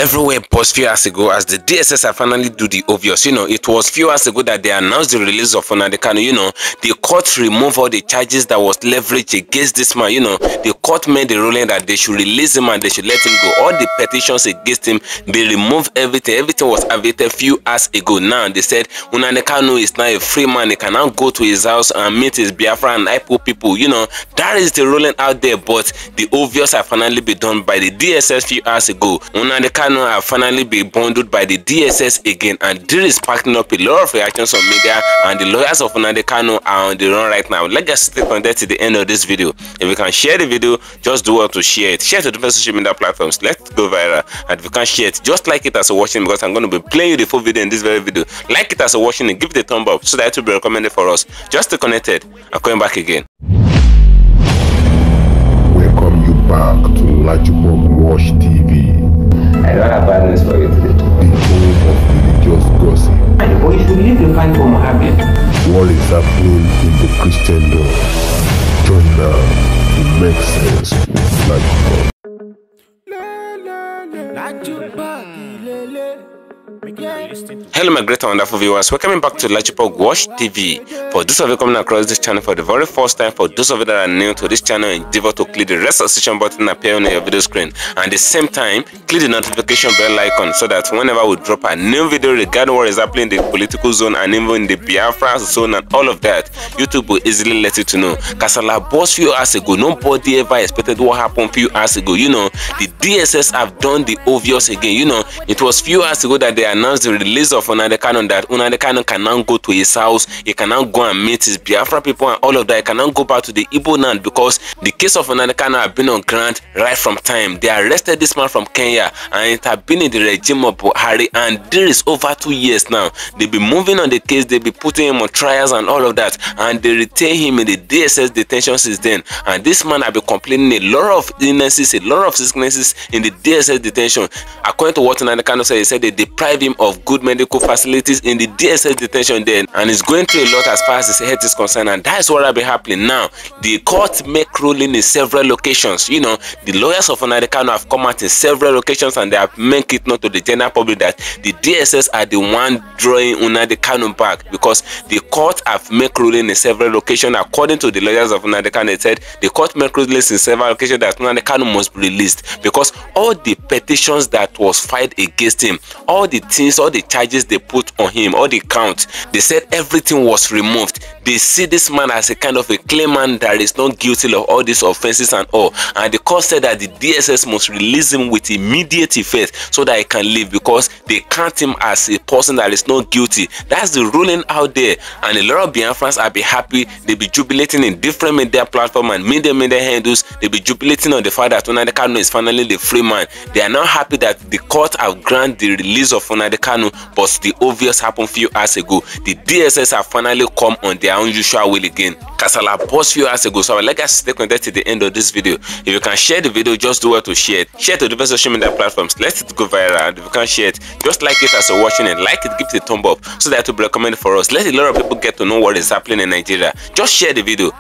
Everywhere paused few hours ago as the DSS have finally do the obvious. It was few hours ago that they announced the release of Nnamdi Kanu. The court removed all the charges that was leveraged against this man. The court made the ruling that they should release him and they should let him go. All the petitions against him, they removed everything. Everything was abated few hours ago. Now they said Nnamdi Kanu is now a free man. He can now go to his house and meet his BIAFRA and IPO people. That is the ruling out there, but the obvious have finally been done by the DSS few hours ago. Nnamdi Kanu have finally been bundled by the DSS again, and this is sparking up a lot of reactions on media, and the lawyers of Nnamdi Kanu are on the run right now. Let's just stay connected to the end of this video. If you can share the video, just do well to share it. Share to different social media platforms. Let's go viral. And if you can share it, just like it as you're watching, because I'm going to be playing you the full video in this very video. Like it as you're watching and give it a thumb up so that it will be recommended for us. Just stay connected. I'm coming back again. Welcome you back to LAJUPOG Watch TV. I don't have bad news for you today. The home of religious gossip. But you should believe you find for Mohammed. What is happening in the Christendom? Join now to make sense with LAJUPOG. Hello my great and wonderful viewers, welcome back to LAJUPOG Watch TV. For those of you coming across this channel for the very first time, for those of you that are new to this channel, endeavor to click the red subscription button appearing on your video screen, and at the same time click the notification bell icon so that whenever we drop a new video regarding what is happening in the political zone and even in the Biafra zone and all of that, YouTube will easily let you to know. Kasala boss few hours ago, nobody ever expected what happened few hours ago. The DSS have done the obvious again. It was few hours ago that they announced the release of Nnamdi Kanu, that Nnamdi Kanu can now go to his house, he can now go and meet his Biafra people and all of that. He can now go back to the Igbo land, because the case of Nnamdi Kanu have been on ground right from time. They arrested this man from Kenya and it had been in the regime of Buhari, and there is over 2 years now. They've been moving on the case, they've been putting him on trials and all of that, and they retain him in the DSS detention since then. And this man have been complaining a lot of illnesses, a lot of sicknesses in the DSS detention. According to what Nnamdi Kanu said, he said they deprive him of good medical facilities in the DSS detention then, and he's going through a lot as far as his health is concerned, and that's what have been happening now. The court make ruling in several locations. The lawyers of Nnamdi Kanu have come out in several locations and they have made it known to the general public that the DSS are the one drawing Nnamdi Kanu back, because the court have made ruling in several locations. According to the lawyers of Nnamdi Kanu, they said the court made rulings in several locations that Nnamdi Kanu must be released, because all the petitions that was filed against him, all the things, all the charges they put on him, all the counts, they said everything was removed. They see this man as a kind of a claimant that is not guilty of all these offenses and all, and the court said that the DSS must release him with immediate effect so that he can live, because they count him as a person that is not guilty. That's the ruling out there, and a lot of Biafrans are be happy. They be jubilating in different media platforms and media handles. They be jubilating on the fact that Nnamdi Kanu is finally the free man. They are now happy that the court have granted the release of Nnamdi Kanu, but the obvious happened few hours ago. The DSS have finally come on their unusual will again. Kasala paused few hours ago, so I would like us to stay connected to the end of this video. If you can share the video, just do well to share it. Share to different social media platforms. Let it go viral. And if you can share it, just like it as you're watching it. Like it, give it a thumb up so that it will be recommended for us. Let a lot of people get to know what is happening in Nigeria. Just share the video.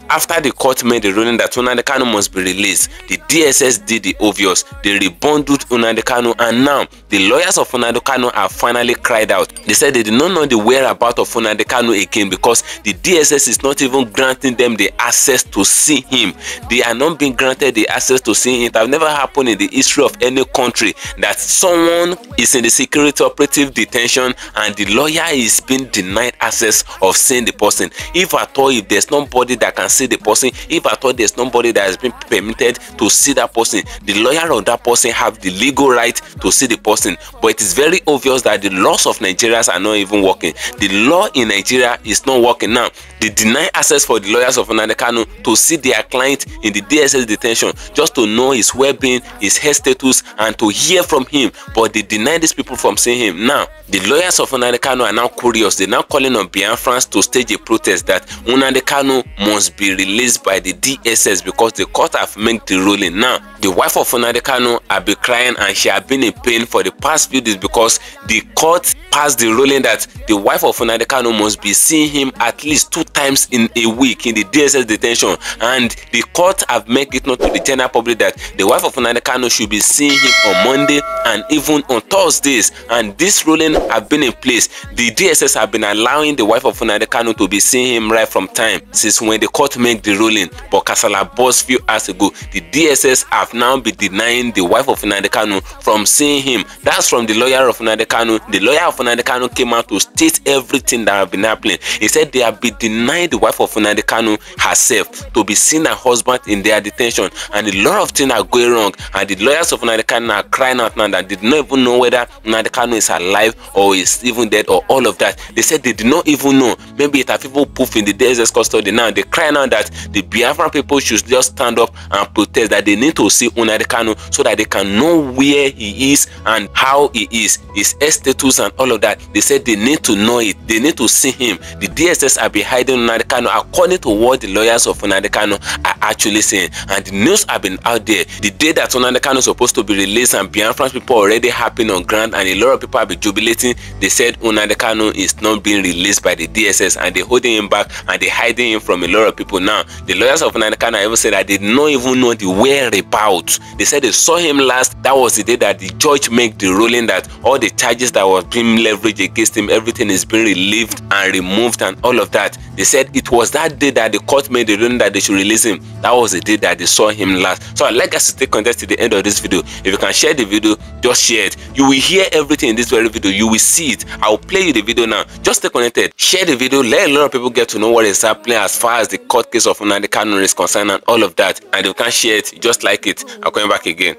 After the court made the ruling that Nnamdi Kanu must be released, the DSS did the obvious. They rebundled Nnamdi Kanu, and now the lawyers of Nnamdi Kanu have finally cried out. They said they did not know the whereabouts of Nnamdi Kanu again, because the DSS is not even granting them the access to see him. They are not being granted the access to see him. It has never happened in the history of any country that someone is in the security operative detention and the lawyer is being denied access of seeing the person. If at all, if there's nobody that can see the person, if at all there's nobody that has been permitted to see that person, the lawyer of that person have the legal right to see the person. But it is very obvious that the laws of Nigeria are not even working. The law in Nigeria is not working now. They deny access for the lawyers of Nnamdi Kanu to see their client in the DSS detention, just to know his well-being, his health status, and to hear from him. But they deny these people from seeing him. Now, the lawyers of Nnamdi Kanu are now curious. They're now calling on Biafrans to stage a protest that Nnamdi Kanu must be released by the DSS, because the court have made the ruling. Now, the wife of Nnamdi Kanu have been crying and she has been in pain for the past few days, because the court passed the ruling that the wife of Nnamdi Kanu must be seeing him at least 2 times in a week in the DSS detention, and the court have made it known to the general public that the wife of Nnamdi Kanu should be seeing him on Monday and even on Thursdays, and this ruling have been in place. The DSS have been allowing the wife of Nnamdi Kanu to be seeing him right from time since when the court made the ruling. But kasala burst few hours ago, the DSS have now been denying the wife of Nnamdi Kanu from seeing him. That's from the lawyer of Nnamdi Kanu. The lawyer of Nnamdi Kanu came out to state everything that have been happening. He said they have been denying the wife of Nnamdi Kanu herself to be seeing her husband in their detention, and a lot of things are going wrong, and the lawyers of Nnamdi Kanu are crying out now that they did not even know whether Nnamdi Kanu is alive or is even dead or all of that. They said they did not even know. Maybe it have people poof in the DSS custody now. They cry now that the Biafran people should just stand up and protest, that they need to see Nnamdi Kanu so that they can know where he is and how he is, his status and all of that. They said they need to know it. They need to see him. The DSS are be hiding Nnamdi Kanu according to what the lawyers of Nnamdi Kanu are actually saying. And the news have been out there. The day that Nnamdi Kanu is supposed to be released, and Biafran people already happening on ground, and a lot of people have been jubilating. They said Nnamdi Kanu is not being released by the DSS, and they're holding him back and they're hiding him from a lot of people. Now the lawyers of Nnamdi Kanu even said that they did not even know the whereabouts. They said they saw him last. That was the day that the judge made the ruling that all the charges that was being leveraged against him, everything is being relieved and removed and all of that. They said it was that day that the court made the ruling that they should release him. That was the day that they saw him last. So I'd like us to stay connected to the end of this video. If you can share the video, just share it. You will hear everything in this very video. You will see it. I'll play you the video now. Just stay connected. Share the video. Let a lot of people get to know what is happening as far as the court case of Nnamdi Kanu is concerned and all of that. And if you can share it, just like it. I'm coming back again.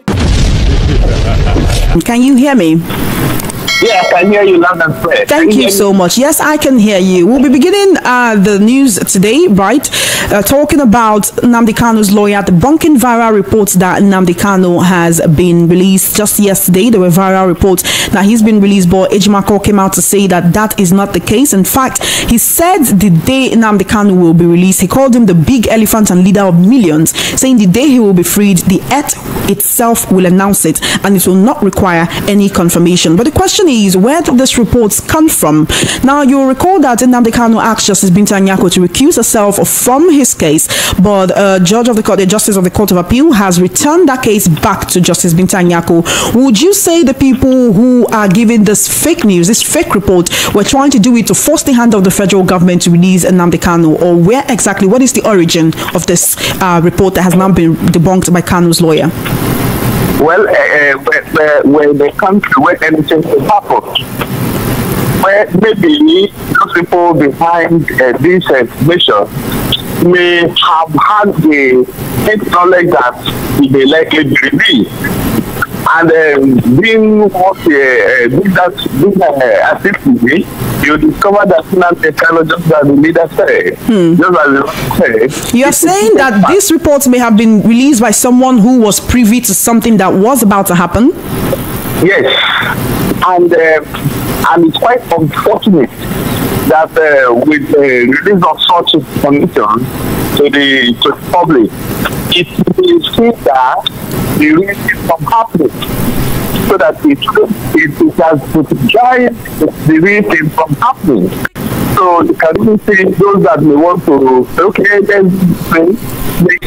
Can you hear me? Yeah, I can hear you loud and clear. Thank you so much. Yes, I can hear you. We'll be beginning the news today, right? Talking about Nnamdi Kanu's lawyer debunking viral reports that Nnamdi Kanu has been released. Just yesterday, there were viral reports that he's been released, but Ejimako came out to say that that is not the case. In fact, he said the day Nnamdi Kanu will be released, he called him the big elephant and leader of millions, saying the day he will be freed, the earth itself will announce it, and it will not require any confirmation. But the question is, where did these reports come from? Now, you'll recall that Nnamdi Kanu asked Justice Binta Nyako to recuse herself from his case, but the Justice of the Court of Appeal has returned that case back to Justice Binta Nyako. Would you say the people who are giving this fake news, this fake report, were trying to do it to force the hand of the federal government to release Nnamdi Kanu, or where exactly, what is the origin of this report that has now been debunked by Kanu's lawyer? Well, when the country, when anything happen, where maybe those people behind this information may have had the knowledge that it may likely be released. And being what activity, you discover that Nnamdi Kanu, just as the leader said, just as the you are saying that these reports may have been released by someone who was privy to something that was about to happen? Yes, and it's quite unfortunate that with the release of such information to the public, it may seem that the reason from happening, so that it has put the reason from happening. So you can even see those that may want to, okay,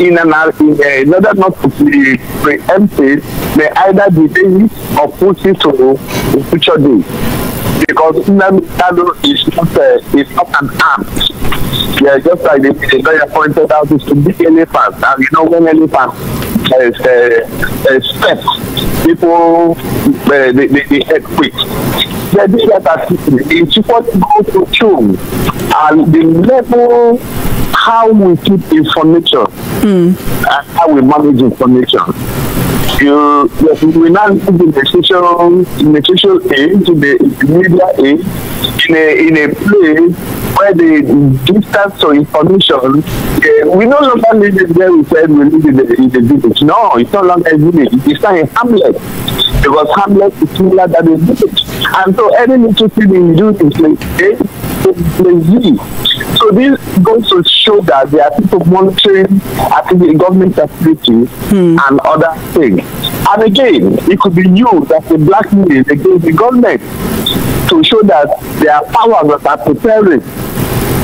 in order not to be preempted, may either delay or push it to a future day. Because Nnamdi Kanu is not an ant. Yeah, just like the lawyer pointed out, it's a big elephant. And you know, when elephant steps, people they head quick. The idea that it's important to go to tune and the level how we keep information and how we manage information. We now live in the social age, in the media age, in a place where the distance to information, we no longer live in where we said we live in the village. No, it's no longer a village. It's not a hamlet, because hamlet is similar than a village. And so any little thing you do is like A. So this goes to show that there are people monitoring the government activities and other things. And again, it could be used as a blackmail against the government to show that there are powers that are preparing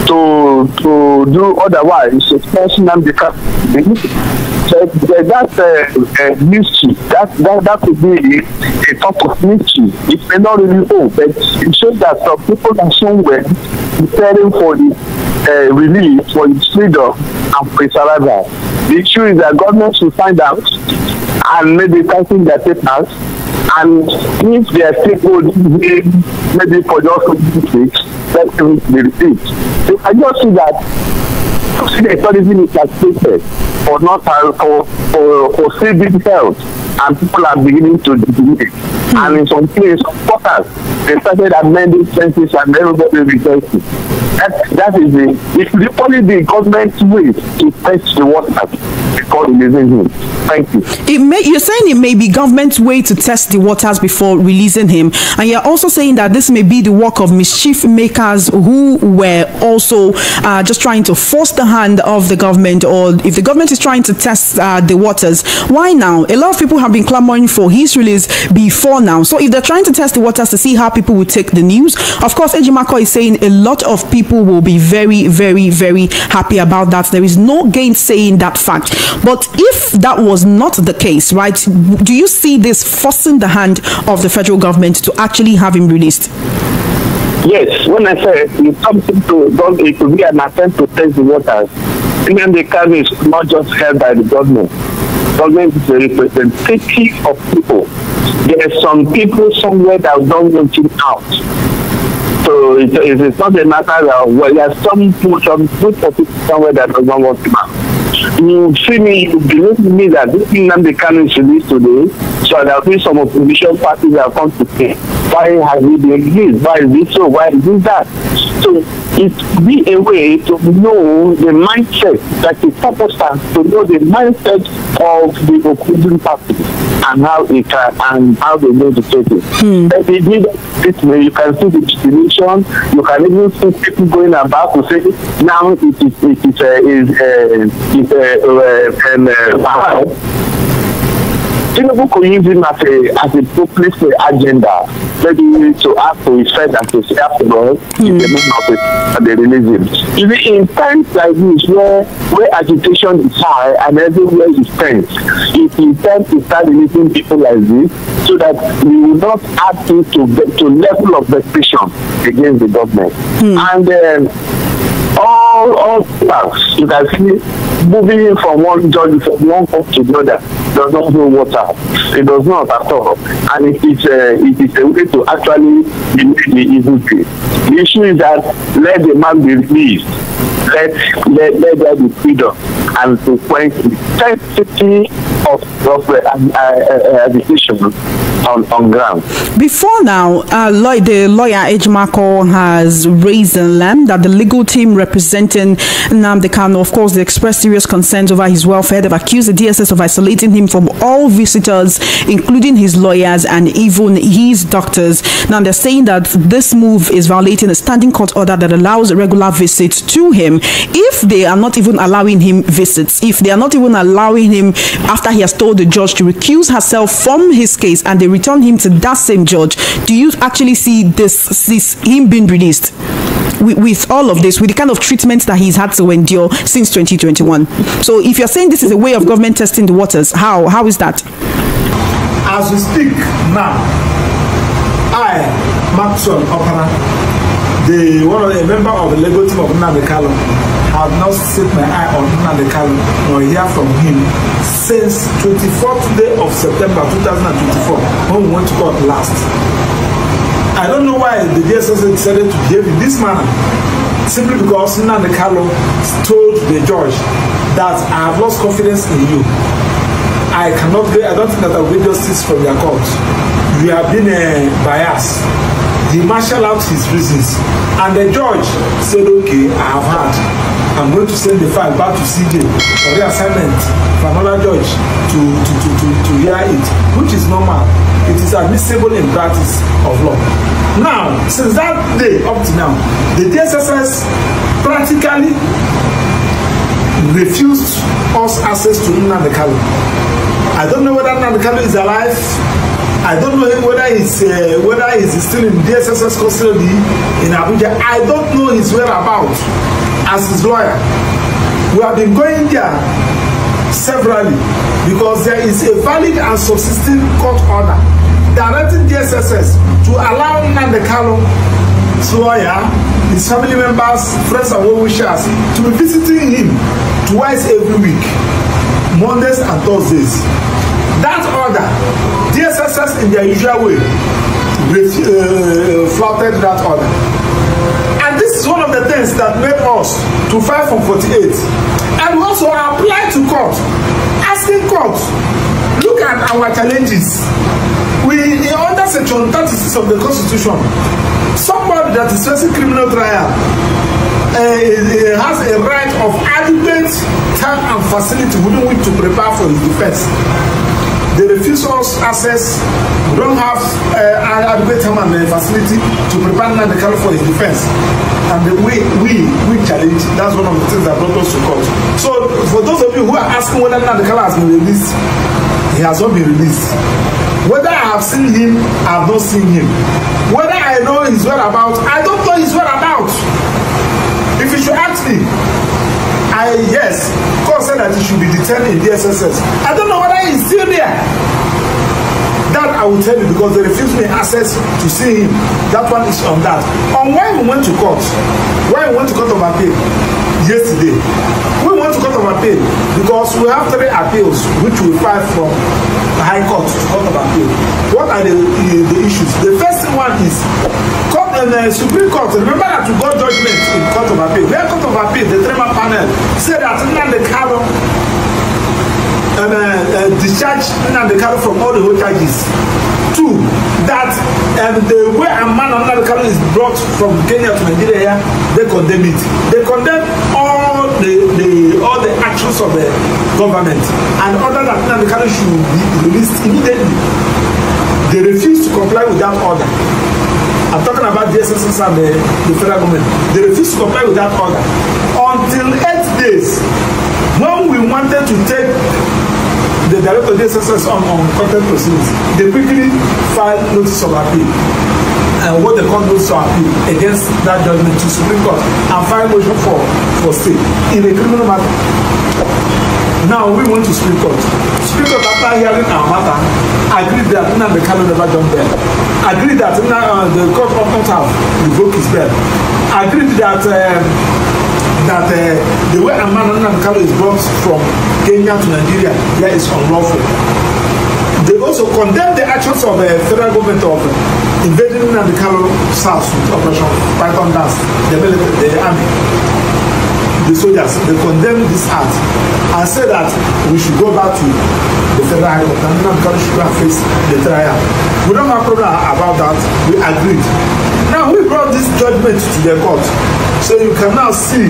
to do otherwise, especially Nnamdi Kanu. That mystery, that could be a talk of mystery. It may not really hold, but it shows that some people are somewhere preparing for the release, for its freedom and for its survival. The issue is that government should find out and maybe tighten their papers, and if they are still holding maybe for just 2 weeks, let them be released. So I just see that the tourism is accepted for not for saving health, and people are beginning to discriminate. And in some places, some quarters, they started amending census and everybody rejoicing. That is it's only the government's way to test the waters before releasing him. Thank you. You're saying it may be government's way to test the waters before releasing him, and you're also saying that this may be the work of mischief makers who were also just trying to force the hand of the government, or if the government is trying to test the waters, why now? A lot of people have been clamoring for his release before now. So if they're trying to test the waters to see how people will take the news, of course, Ejimako is saying a lot of people will be very, very, very happy about that. There is no gainsaying that fact. But if that was not the case, right, do you see this forcing the hand of the federal government to actually have him released? Yes, when I say it's something it could be an attempt to test the waters. Nnamdi Kanu is not just held by the government. Government is a representative of people. There are some people somewhere that don't want him out. So it's not a matter of, well, there are some group of people somewhere that does not want him out. You see me, you believe me that this Nnamdi Kanu is released today, so there will be some opposition parties that come to say, why has he been released? Why is this so? Why is this that? So it be a way to know the mindset, that is purpose to know the mindset of the opposing party and how it and how they know to take it. But they did this way, you can see the destination, you can even see people going about to say now Tinubu could use him as a populist agenda, maybe to ask for his friend and to say after all, if they not they release him. Even in times like this, where agitation is high and everywhere is tense, it intends to start releasing people like this so that we will not add to level of repression against the government. And all facts, you can see moving from one judge from one court to the other does not hold water. It does not at all. And it is a way to actually delay the evil thing. The issue is that let the man be released. Let there be freedom and to quench the intensity of agitation on ground. Before now, the lawyer Ejimako has raised an alarm that the legal team representing Nnamdi Kanu, of course, they expressed serious concerns over his welfare. They've accused the DSS of isolating him from all visitors, including his lawyers and even his doctors. Now, they're saying that this move is violating a standing court order that allows regular visits to him. If they are not even allowing him visits, if they are not even allowing him after he has told the judge to recuse herself from his case and they return him to that same judge, do you actually see this him being released with all of this, with the kind of treatment that he's had to endure since 2021? So if you're saying this is a way of government testing the waters, how is that? As we speak now, I, Maxwell Opana, a member of the legal team of Nnamdi Kanu, have not set my eye on Nnamdi Kanu nor hear from him since 24th day of September 2024, when we went to court last. I don't know why the DSS decided to behave in this manner, simply because Nnamdi Kanu told the judge that I have lost confidence in you. I don't think that I will get justice from their court. You have been biased. He marshaled out his reasons, and the judge said, okay, I have heard. I'm going to send the file back to CJ for reassignment for another judge to hear it, which is normal. It is admissible in practice of law. Now, since that day up to now, the DSS practically refused us access to Nnamdi Kanu. I don't know whether Nnamdi Kanu is alive I don't know whether he's still in DSSS custody in Abuja. I don't know his whereabouts as his lawyer. We have been going there severally because there is a valid and subsisting court order directing DSSS to allow Nnamdi Kanu's lawyer, his family members, friends and well-wishers to be visiting him twice every week, Mondays and Thursdays. That order, DSSS in their usual way flouted that order. And this is one of the things that made us to file from 48. And we also applied to court, asking court, look at our challenges. We, under section 36 of the Constitution, somebody that is facing criminal trial has a right of adequate time and facility within which to prepare for his defense. They refuse us access. We don't have adequate time and facility to prepare Nnamdi Kanu for his defense. And we challenge. That's one of the things that brought us to court. So for those of you who are asking whether Nnamdi Kanu has been released, he has not been released. Whether I have seen him, I have not seen him. Whether I know his whereabouts, I don't know his whereabouts. If you should ask me, yes, God said that he should be detained in DSSS. I don't know whether he's still there. That I will tell you because they refused me access to see him. That one is on that. On why we went to court, of appeal yesterday. We went to court of appeal because we have 3 appeals which we filed from the High Court to court of appeal. What are the issues? The first one is court and the Supreme Court. Remember that we got judgment in court of appeal. Where court of appeal, the 3-man panel said that Nnamdi Kanu discharge Nnamdi Kanu from all the whole charges. 2, that the way a man of Nnamdi Kanu is brought from Kenya to Nigeria, they condemn it. They condemn all the actions of the government and order that Nnamdi Kanu should be released immediately. They refuse to comply with that order. I'm talking about the DSSS and the federal government. They refuse to comply with that order until 8 days. When we wanted to take the director of DSSS on contempt proceedings, they quickly filed notice of appeal. And what they call notice of appeal against that judgment to Supreme Court and filed motion for stay in a criminal matter. Now we went to Supreme Court. Supreme Court, after hearing our matter, agreed that Nnamdi Kanu never done bail. Agreed that the court of not have revoked his bail. Agreed that the way a man Nnamdi Kanu is brought from Kenya to Nigeria, there is unlawful. They also condemned the actions of the federal government of invading Nnamdi Kanu's house with Operation Python Dance, the military, the army, the soldiers. They condemned this act and said that we should go back to the federal high court and Nnamdi Kanu should go and face the trial. We don't have a problem about that. We agreed. Now we brought this judgment to the court. So you can now see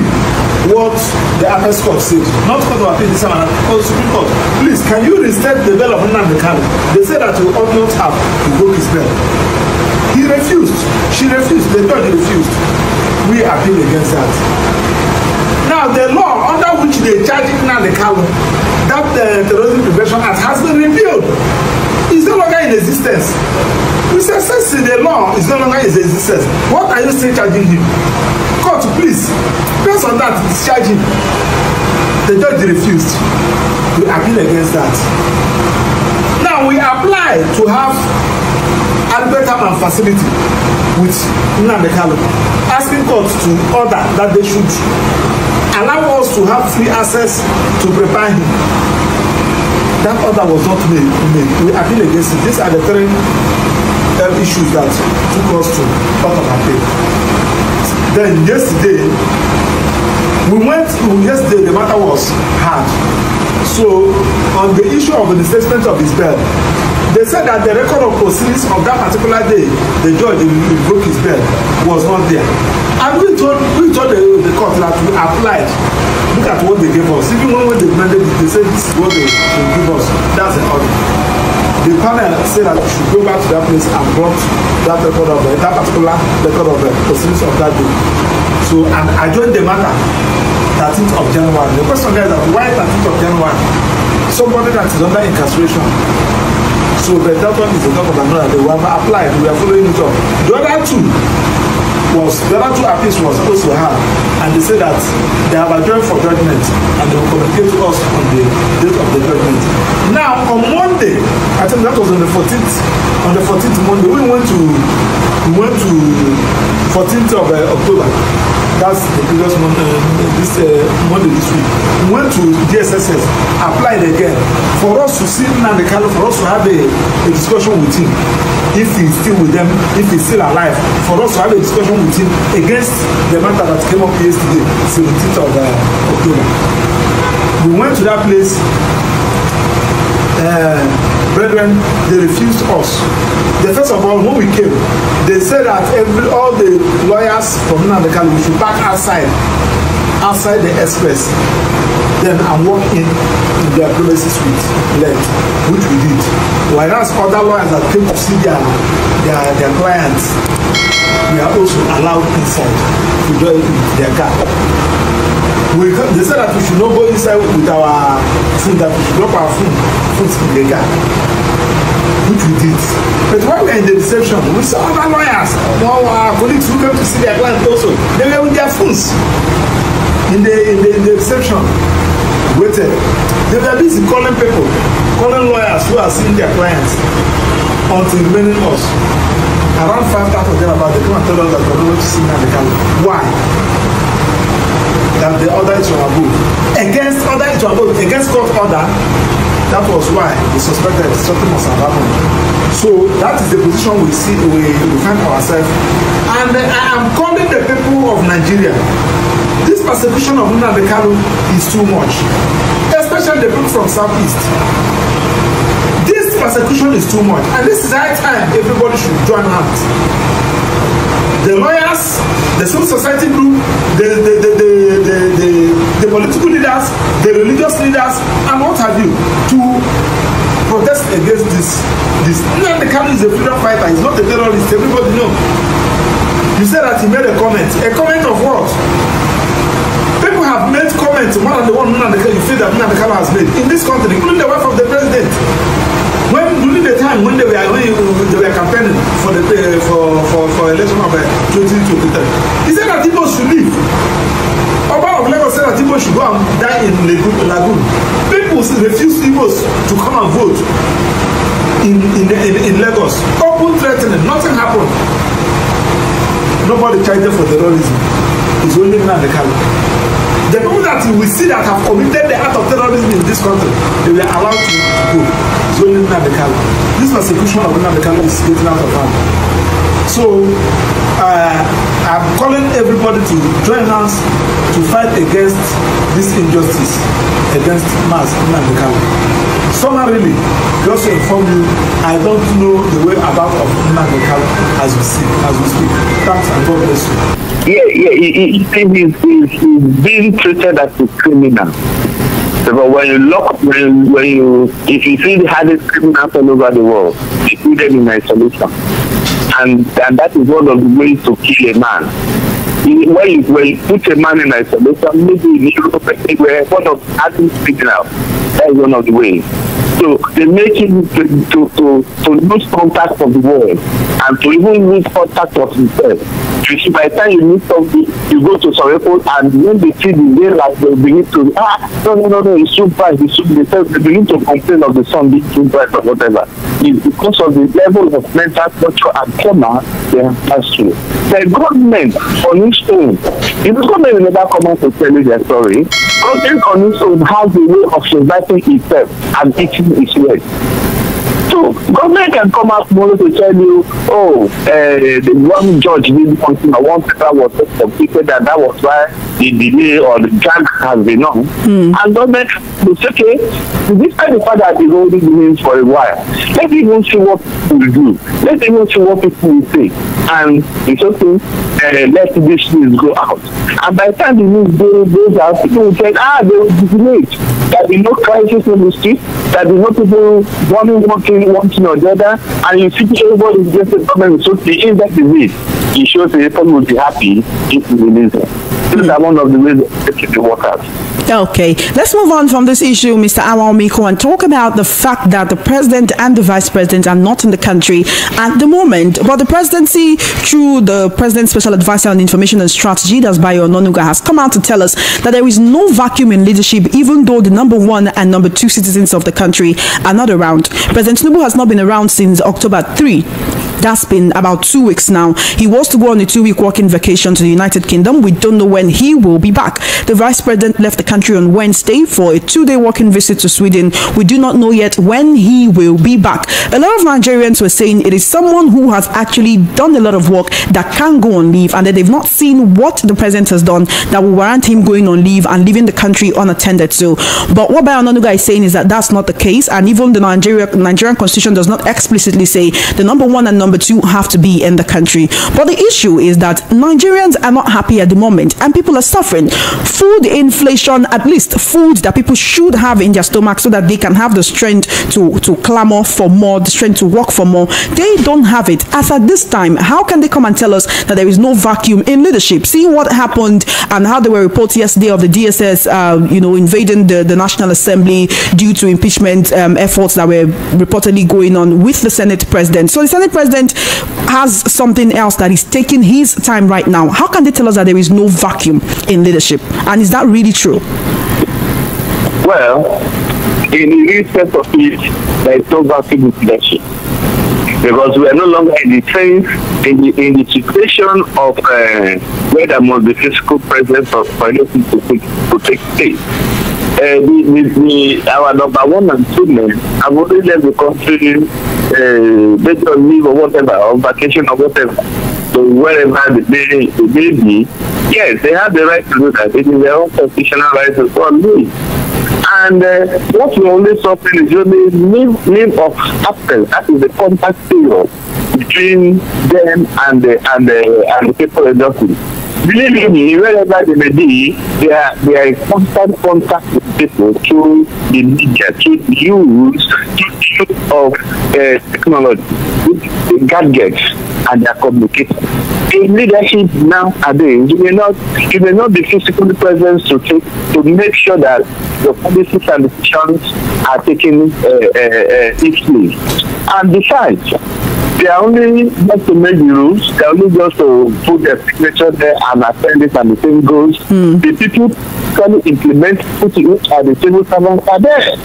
what the Apex Court said. Not court of appeal, this one, or Supreme Court. Please, can you restate the bail of Nnamdi Kanu? They said that we ought not have to broke his bail. He refused. She refused. The judge refused. We appeal against that. Now the law under which they charge Nnamdi Kanu, that Terrorism Prevention Act, has been repealed. It's no longer in existence. We say since the law is no longer in existence, what are you still charging him? Court, please, based on that, discharge him. The judge refused. We appeal against that. Now we apply to have adequate time and facility with Nnamdi Kanu, asking court to order that they should allow us to have free access to prepare him. That order was not made. We appeal against it. These are the 3 issues that took us to court of appeal. Then yesterday, the matter was heard. So on the issue of the statement of his bail, they said that the record of proceedings of that particular day, the judge broke his bail, was not there. And we told the court that we applied. Look at what they gave us. Even when they demanded it, they said this is what they give us. That's the order. The panel said that we should go back to that place and brought that record of that particular record of the proceedings of that day. So, and I joined the matter 13th of January. The question is that why 13th of January? Somebody that is under incarceration So but that one is the top of another. They were applied. We are following it up. The other two appeals was supposed to have, and they say that they have adjourned for judgment and they will communicate to us on the date of the judgment. Now on Monday, I think that was on the 14th. On the 14th Monday, we went to 14th of October. That's the previous Monday, Monday this week. We went to DSSS, applied again for us to see Nnamdi Kanu, for us to have a discussion with him. If he's still with them, if he's still alive, for us to have a discussion with him against the matter that came up yesterday, 17th of October. We went to that place. Brethren, they refused us. First of all, when we came, they said that all the lawyers from Nnamdi Kanu should back outside the express, then and walk in their premises with left, which we did. Whereas other lawyers that came to see their clients, we are also allowed inside to join their car. They said that we should not go inside with our phone, that we should drop our phones in the car, which we did. But while we were in the reception, we saw other lawyers, our colleagues who came to see their clients also. They were with their phones in the reception, waited. They were busy calling lawyers who are seeing their clients until remaining us. Around 5 of them about, they come and tell us that we're going to see Nnamdi Kanu. Why? That the order is from above. Against court order, that was why we suspected something must have happened. So that is the position we find ourselves. And I am calling the people of Nigeria. This persecution of Nnamdi Kanu is too much, especially the people from Southeast. This persecution is too much, and this is high time everybody should join hands. The lawyers, the civil society group, the political leaders, the religious leaders, and what have you, to protest against this. Nnamdi Kanu is a freedom fighter. He's not a terrorist. Everybody knows. You said that he made a comment. A comment of what? People have made comments more than the one you feel that Nnamdi Kanu has made in this country, including the wife of the president. During the time when they were campaigning for election of 2023, he said that people should leave. Oba of Lagos said that people should go and die in Lagoon. People refused to come and vote in Lagos. Open threatening, nothing happened. Nobody charged for terrorism. It's only Nnamdi Kanu. The people that we see that have committed the act of terrorism in this country, they were allowed to go. It's only Nnamdi Kanu. This persecution of Nnamdi Kanu is getting out of hand. So I'm calling everybody to join hands to fight against this injustice against Mass Nnamdi Kanu. Summarily, just to inform you, I don't know the way about of Nnamdi Kanu as we speak. Thanks and God bless you. He's being treated as a criminal. So when if you see the hardest criminals all over the world, you put them in isolation, and that is one of the ways to kill a man. When you put a man in isolation, maybe in Europe, where one of the hardest criminals, that is one of the ways. So they make him to lose contact of the world and to even lose contact of himself. You see, by the time you meet somebody, you go to some people, and when they see the daylight, they begin to no, it's too bright, it's too bright. They begin to complain of the sun being too bright or whatever. It's because of the level of mental torture and trauma they have passed through. The government on its own, the government will never come out to tell you their story. Government on its own has a way of surviving itself and eating its way. So government can come out tomorrow to tell you, the one judge did something, or one paper was completed, and that was why the delay or the drag has been on. And government will say, okay, this kind of father has been holding the news for a while. Let's even see what people will do. Let's even see what people will say. And it's okay, let this news go out. And by the time the news goes out, people will say, they will discriminate. There will be no crisis in the street. There will be no people wanting one thing or the other. And you see everybody is just the government. So the index is it. It shows the people will be happy if we release them. These are one of the ways of taking the workers. Okay, let's move on from this issue, Mr. Awamiko, and talk about the fact that the president and the vice president are not in the country at the moment. But the presidency, through the president's special advisor on information and strategy, that's Bayo Ononuga, has come out to tell us that there is no vacuum in leadership, even though the number 1 and number 2 citizens of the country are not around. President Tinubu has not been around since October 3. That's been about 2 weeks now. He was to go on a 2-week working vacation to the United Kingdom. We don't know when he will be back. The vice president left the country on Wednesday for a 2-day working visit to Sweden. We do not know yet when he will be back. A lot of Nigerians were saying it is someone who has actually done a lot of work that can go on leave, and that they've not seen what the president has done that will warrant him going on leave and leaving the country unattended to. But what Bayo Ononuga is saying is that that's not the case, and even the Nigerian constitution does not explicitly say the number 1 and number 2 have to be in the country. But the issue is that Nigerians are not happy at the moment, and people are suffering. Food inflation, at least food that people should have in their stomach so that they can have the strength to clamor for more, the strength to work for more, they don't have it. As at this time, how can they come and tell us that there is no vacuum in leadership? Seeing what happened and how there were reports yesterday of the DSS invading the National Assembly due to impeachment efforts that were reportedly going on with the Senate president. So the Senate president has something else that is taking his time right now. How can they tell us that there is no vacuum in leadership? And is that really true? Well, in the real sense of it, there is no vacuum in leadership. Because we are no longer in the sense, in the situation of where there must be physical presence of anything to take place. Our number 1 and 2 men have already left the country, based on leave or whatever, or vacation or whatever. So wherever they may be, yes, they have the right to do that. It is their own constitutional right to go on leave. And what we only suffering is only leave of absence. That is the contact period between them and the people in justice. Believe me, wherever they may be, they are in constant contact with people through the media, through the use of technology, with gadgets, and their communication. In leadership nowadays, you may not be physically present to make sure that the policies and decisions are taken easily. And besides, they are only just to make the rules. They are only just to put their signature there and attend it, and the thing goes. The people can implement, put it at the civil servants are there.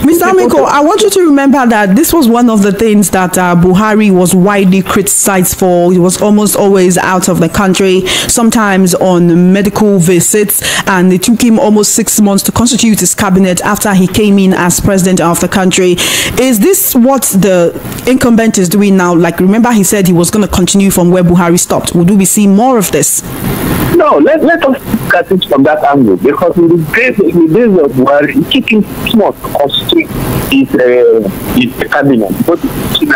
Mr. Amiko, I want you to remember that this was one of the things that Buhari was widely criticized for. He was almost always out of the country, sometimes on medical visits, and it took him almost 6 months to constitute his cabinet after he came in as president of the country. Is this what the incumbent is doing now? Like, remember he said he was going to continue from where Buhari stopped. Would we see more of this? No, let us look at it from that angle, because in the days of Buhari, keeping small constitute is the cabinet, both the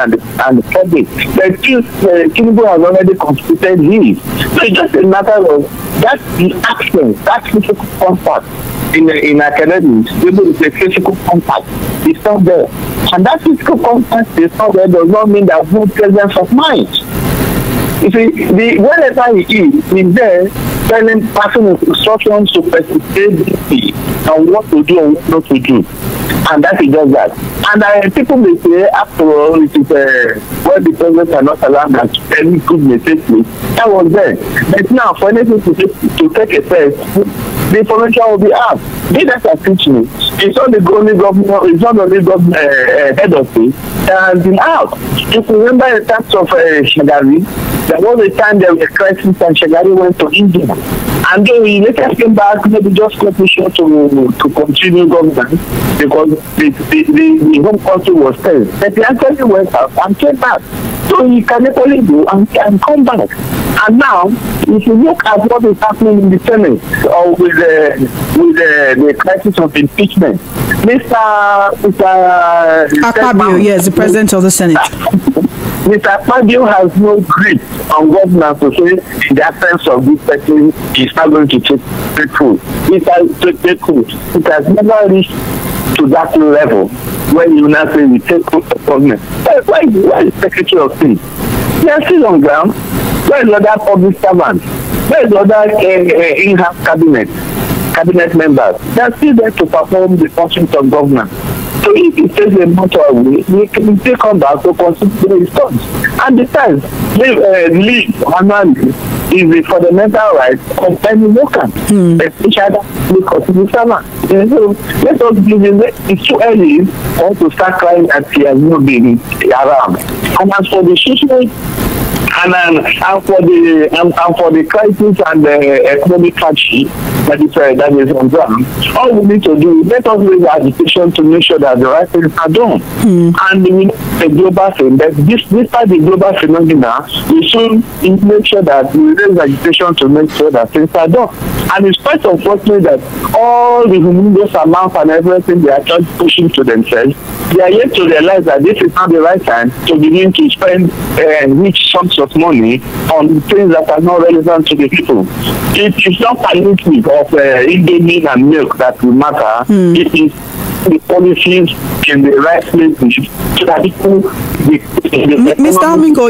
and the cabinet. But Tinubu has already constituted his. So it's just a matter of that the action, that physical contact in academics, able to say physical contact is not there. And that physical contact is not there does not mean that no presence of mind. You see, wherever he is, he's there telling passing instructions to participate on what to do and what not to do. And that is just that. And people may say, after all, it is where the president cannot allow that any good may take place. That was there. But now, for anything to take a test, the information will be out. They that are teaching me. It's not the only governor, it's not the only head of it that has been out. If you remember in terms of Shagari, there was a time there was a crisis and Shagari went to India. And then he later came back, maybe just got sure to continue government because the home country was tense. But he actually went out and came back. So he can actually go and come back. And now, if you look at what is happening in the Senate or with the crisis of impeachment, Mr. Akpabio, yes, the president of the Senate. Mr. Akpabio has no grip on governance to say in the absence of this person is not going to take food. It has never reached to that level when you now say we take food for government. Why is Secretary of State? They are still on ground. Where is other public servants? Where is other in-house cabinet? cabinet members. They are still there to perform the functions of government. So if it takes a month away, we can still come back to consider the response. And besides, leave annually is the fundamental right of any worker, especially the constitutional. So let us give it. It's too early for us to start crying that he has not been around. And as for the social and for the crisis and the economic hardship that is on ground, all we need to do is let us raise agitation to make sure that the right things are done. And we need a global thing. That despite the global phenomena, we should make sure that we raise agitation to make sure that things are done. And in spite of fortunately that all the humongous amounts and everything they are trying to push into themselves, they are yet to realize that this is not the right time to begin to spend rich sums of money on things that are not relevant to the people. It is not palliative of indomie and milk that will matter. It is the policies in the right places so that people. Mr. Amingo,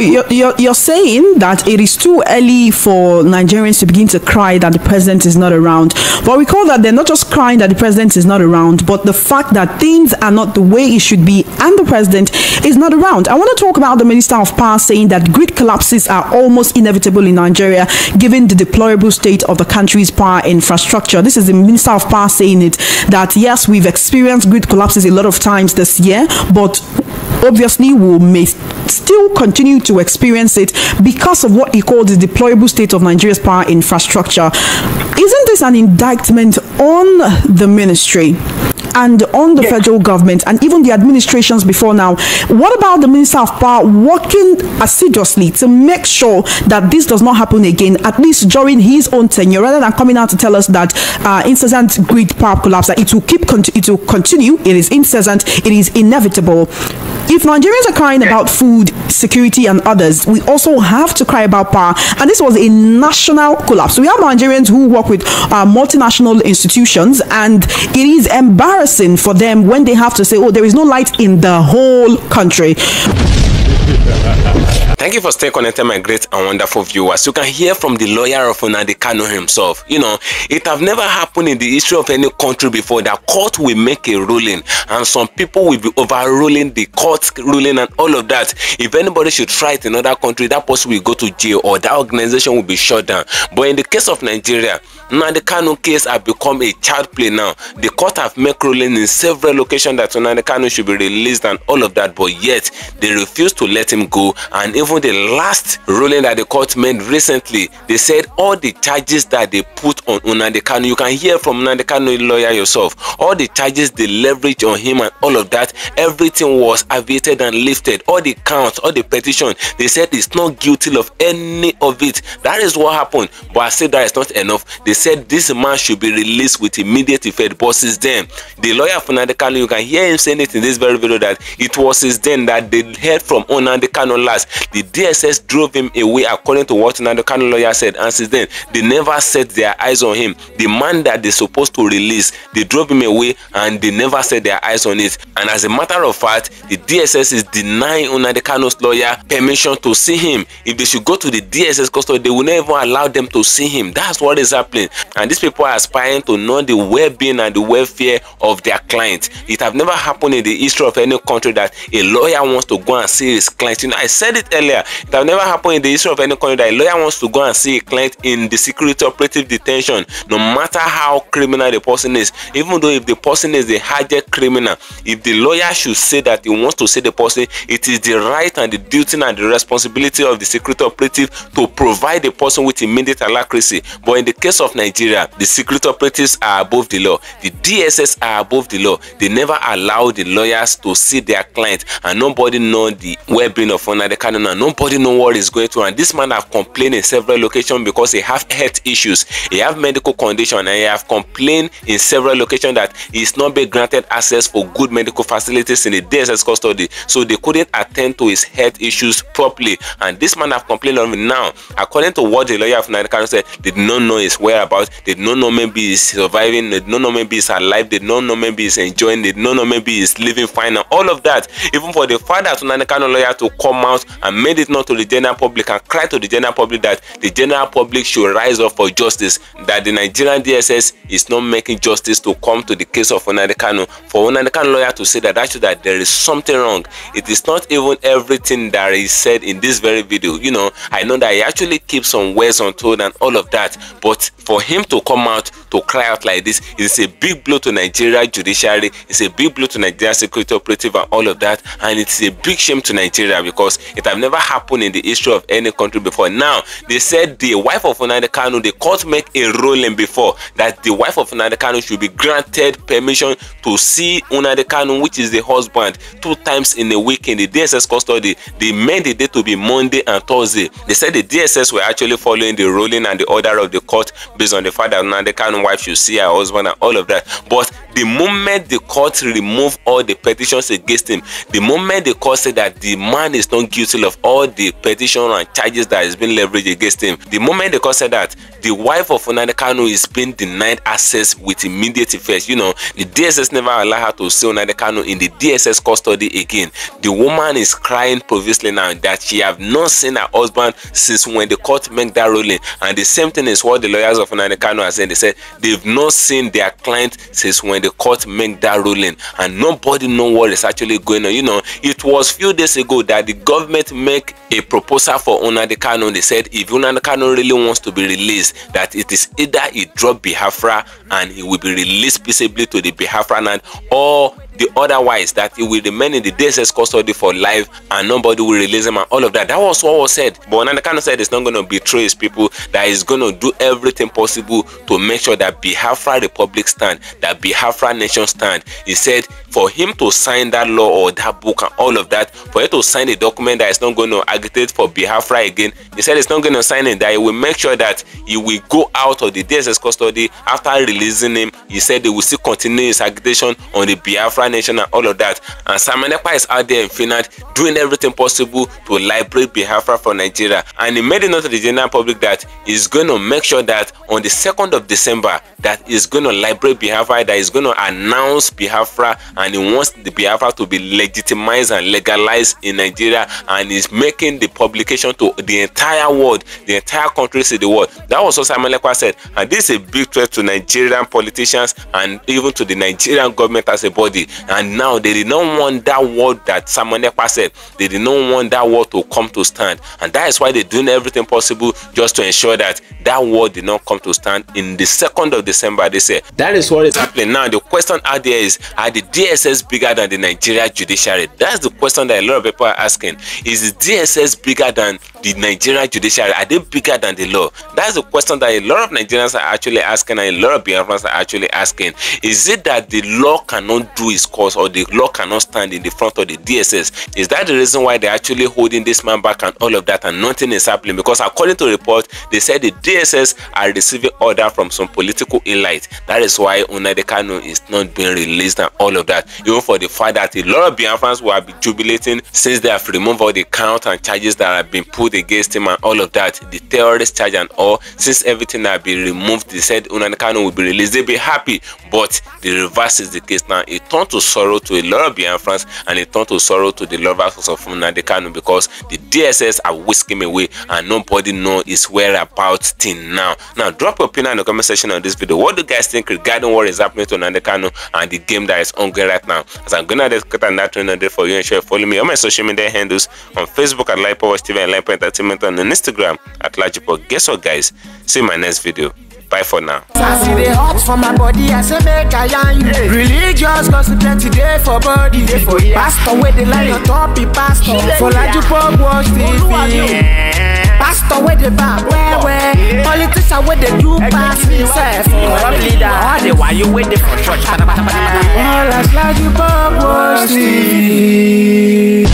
you're saying that it is too early for Nigerians to begin to cry that the president is not around. But we call that they're not just crying that the president is not around, but the fact that things are not the way it should be and the president is not around. I want to talk about the Minister of Power saying that grid collapses are almost inevitable in Nigeria given the deplorable state of the country's power infrastructure. This is the Minister of Power saying it, that yes, we've experienced grid collapses a lot of times this year, but obviously we may still continue to experience it because of what he called the deplorable state of Nigeria's power infrastructure. Isn't this an indictment on the ministry and on the federal government and even the administrations before now? What about the Minister of Power working assiduously to make sure that this does not happen again, at least during his own tenure, rather than coming out to tell us that incessant grid power collapse, that it will continue, it is incessant, it is inevitable? If Nigerians are crying about food security and others, we also have to cry about power. And this was a national collapse. We have Nigerians who work with multinational institutions, and it is embarrassing for them when they have to say, oh, there is no light in the whole country. Thank you for staying connected, my great and wonderful viewers. You can hear from the lawyer of Nnamdi Kanu himself. You know, it have never happened in the history of any country before that court will make a ruling and some people will be overruling the court ruling and all of that. If anybody should try it in another country, that person will go to jail or that organization will be shut down. But in the case of Nigeria, Nnamdi Kanu case have become a child play now. The court have made ruling in several locations that Nnamdi Kanu should be released and all of that, but yet they refuse to let him go. And even the last ruling that the court made recently, they said all the charges that they put on Nnamdi Kanu, you can hear from Nnamdi Kanu lawyer yourself, all the charges they leverage on him and all of that, everything was abated and lifted. All the counts, all the petition, they said he's not guilty of any of it. That is what happened. But I said that is not enough. They said this man should be released with immediate effect. But since then, the lawyer for Nnamdi Kanu, you can hear him saying it in this very video that it was since then that they heard from Nnamdi Kanu last. The DSS drove him away according to what Nnamdi Kanu lawyer said, and since then they never set their eyes on him. The man that they're supposed to release, they drove him away and they never set their eyes on it. And as a matter of fact, the DSS is denying Nnamdi Kanu's lawyer permission to see him. If they should go to the DSS custody, they will never allow them to see him. That's what is happening. And these people are aspiring to know the well-being and the welfare of their clients. It have never happened in the history of any country that a lawyer wants to go and see his client. You know, I said it earlier. It have never happened in the history of any country that a lawyer wants to go and see a client in the security operative detention, no matter how criminal the person is. Even though if the person is a hardened criminal, if the lawyer should say that he wants to see the person, it is the right and the duty and the responsibility of the security operative to provide the person with immediate alacrity. But in the case of Nigeria, the security operatives are above the law. The DSS are above the law. They never allow the lawyers to see their client, and nobody know the well-being of Nnamdi Kanu. Nobody know what is going to. And this man have complained in several locations because he have health issues, he have medical condition, and he have complained in several locations that he is not being granted access for good medical facilities in the DSS custody, so they couldn't attend to his health issues properly. And this man have complained on him now. According to what the lawyer of Nnamdi Kanu said, they did not know his whereabouts, they did not know maybe he's surviving, they did not know maybe he's alive, they did not know maybe he's enjoying, they did not know maybe he's living fine and all of that. Even for the father of Nnamdi Kanu lawyer to come out and made it known to the general public and cried to the general public that the general public should rise up for justice, that the Nigerian DSS is not making justice to come to the case of Nnamdi Kanu. For Nnamdi Kanu lawyer to say that actually that there is something wrong. It is not even everything that is said in this very video. You know, I know that he actually keeps some words untold and all of that, but for him to come out to cry out like this is a big blow to Nigeria judiciary, it's a big blow to Nigeria security operative and all of that, and it's a big shame to Nigeria because it have never happened in the history of any country before. Now, they said the wife of Nnamdi Kanu, the court make a ruling before that the wife of Nnamdi Kanu should be granted permission to see Nnamdi Kanu, which is the husband, 2 times in a week in the DSS custody. They made the day to be Monday and Thursday. They said the DSS were actually following the ruling and the order of the court based on the fact that Nnamdi Kanu wife should see her husband and all of that. But the moment the court removed all the petitions against him, the moment the court said that the man is not guilty of all the petitions and charges that has been leveraged against him, the moment the court said that the wife of Nnamdi Kanu is being denied access with immediate effect, you know, the DSS never allowed her to see Nnamdi Kanu in the DSS custody again. The woman is crying profusely now that she have not seen her husband since when the court made that ruling. And the same thing is what the lawyers of Nnamdi Kanu are saying. They said they've not seen their client since when the court made that ruling, and nobody know what is actually going on. You know, it was few days ago that the government make a proposal for Nnamdi Kanu. They said if Nnamdi Kanu really wants to be released, that it is either he drop BIAFRA and he will be released peaceably to the BIAFRA land, or the otherwise that he will remain in the DSS custody for life and nobody will release him and all of that. That was what was said. But Nnamdi Kanu said it's not going to betray his people, that he's going to do everything possible to make sure that Biafra Republic stand, that Biafra nation stand. He said for him to sign that law or that book and all of that, for him to sign a document that is not going to agitate for Biafra again, he said it's not going to sign it, that he will make sure that he will go out of the DSS custody after releasing him. He said they will still continue his agitation on the Biafra nation and all of that. And Simon Ekpa is out there in Finland doing everything possible to liberate Biafra from Nigeria, and he made it known to the general public that he's going to make sure that on the 2nd of December that he's going to liberate Biafra, that he's going to announce Biafra, and he wants the Biafra to be legitimized and legalized in Nigeria, and he's making the publication to the entire world, the entire country, see the world. That was what Simon Ekpa said, and this is a big threat to Nigerian politicians and even to the Nigerian government as a body. And now they did not want that word that Simon Ekpa said. They did not want that word to come to stand, and that is why they're doing everything possible just to ensure that that word did not come to stand in the 2nd of December. They say that is what is happening now. The question out there is, are the DSS bigger than the Nigeria judiciary? That's the question that a lot of people are asking. Is the DSS bigger than the Nigerian judiciary? Are they bigger than the law? That's the question that a lot of Nigerians are actually asking, and a lot of Biafrans are actually asking. Is it that the law cannot do its cause, or the law cannot stand in the front of the DSS? Is that the reason why they're actually holding this man back and all of that, and nothing is happening? Because according to report, they said the DSS are receiving order from some political elite. That is why Nnamdi Kanu is not being released and all of that. Even for the fact that a lot of Biafrans will be jubilating since they have removed all the count and charges that have been put against him and all of that, the terrorist charge and all, since everything has been removed, they said Nnamdi Kanu will be released. They'll be happy. But the reverse is the case now. It turned to sorrow to a lot of Biafrans, and it turned to sorrow to the lovers of Nnamdi Kanu, because the DSS are whisking him away and nobody knows his whereabouts till now. Now, drop your opinion in the comment section on this video. What do you guys think regarding what is happening to Nnamdi Kanu and the game that is ongoing right now? As I'm going to discuss that trend there for you, and sure follow me on my social media handles on Facebook at LAJUPOG TV and LAJUPOG Entertainment, on Instagram at LAJUPOG. Guess what, guys? See you in my next video. Bye for now. I see the hot for my body, I say make I yarn you. Religious cause plenty day for body. Pastor with the line on top, be pastor. For LAJUPOG Watch TV. Pastor with the bar, where politician with the do pass himself. All the while you waiting for church. All as LAJUPOG Watch TV.